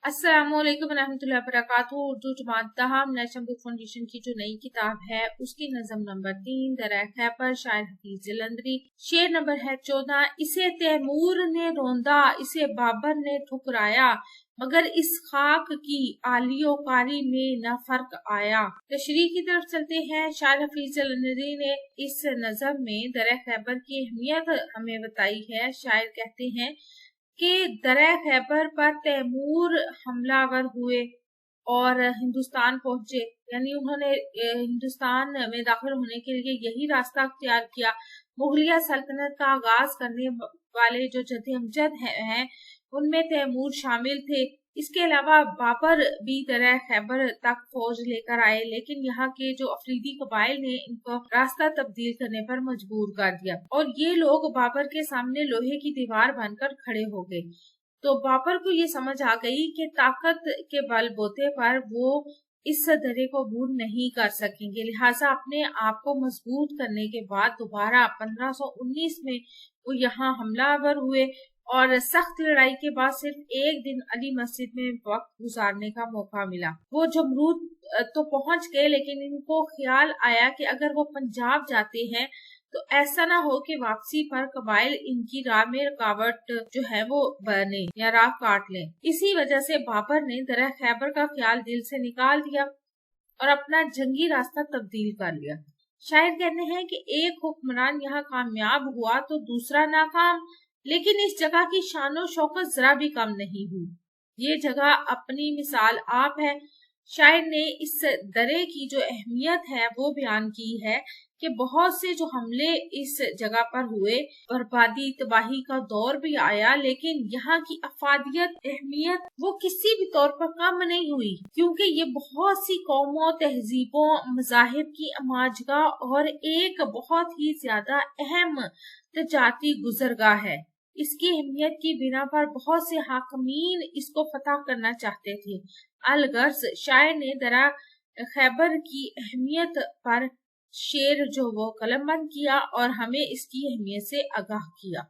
अस्सलामु अलैकुम रहमतुल्लाहि व बरकातहू। उर्दू जमात दहाम नेशनल बुक फाउंडेशन की जो नई किताब है उसकी नज़म नंबर 3 दरिया खैबर, शायर हफीज जलंधरी। शेर नंबर है 14। इसे तैमूर ने रोंदा, इसे बाबर ने ठुकराया, मगर इस खाक की आलियोकारी में न फर्क आया। तशरीह की तरफ चलते हैं। शायर हफीज जलंधरी ने इस नज़म में दरिया खैबर की अहमियत हमें बताई है। शायर कहते हैं कि दरिया खैबर पर तैमूर हमलावर हुए और हिंदुस्तान पहुंचे, यानी उन्होंने हिंदुस्तान में दाखिल होने के लिए यही रास्ता अख्तियार किया। मुगलिया सल्तनत का आगाज करने वाले जो जद अमजद हैं उनमें तैमूर शामिल थे। इसके अलावा बाबर भी दरिया खैबर तक फौज लेकर आए, लेकिन यहाँ के जो अफरीदी कबाइल ने इनको रास्ता तब्दील करने पर मजबूर कर दिया और ये लोग बाबर के सामने लोहे की दीवार बनकर खड़े हो गए। तो बाबर को ये समझ आ गई कि ताकत के बलबूते पर वो इस दर्रे को अबूर नहीं कर सकेंगे, लिहाजा अपने आप को मजबूत करने के बाद दोबारा 1519 में वो यहाँ हमलावर हुए और सख्त लड़ाई के बाद सिर्फ एक दिन अली मस्जिद में वक्त गुजारने का मौका मिला। वो जमरूद तो पहुंच गए, लेकिन इनको ख्याल आया कि अगर वो पंजाब जाते हैं तो ऐसा ना हो कि वापसी पर कबाइल इनकी राह में रुकावट जो है वो बने या राह काट लें। इसी वजह से बाबर ने दरिया खैबर का ख्याल दिल से निकाल दिया और अपना जंगी रास्ता तब्दील कर लिया। शायर कहते हैं कि एक हुक्मरान यहाँ कामयाब हुआ तो दूसरा नाकाम, लेकिन इस जगह की शानो शौकत जरा भी कम नहीं हुई। ये जगह अपनी मिसाल आप है। शायर ने इस दरे की जो अहमियत है वो बयान की है कि बहुत से जो हमले इस जगह पर हुए, बर्बादी तबाही का दौर भी आया, लेकिन यहाँ की अफादियत अहमियत वो किसी भी तौर पर कम नहीं हुई, क्योंकि ये बहुत सी कौमों, तहजीबों, मजाहिब की अमाजगाह और एक बहुत ही ज्यादा अहम तजारती गुजरगाह है। इसकी अहमियत की बिना पर बहुत से हाकमीन इसको फतह करना चाहते थे। अलगर्ज शायर ने दरिया खैबर की अहमियत पर शेर जो वो कलमबंद किया और हमें इसकी अहमियत से आगाह किया।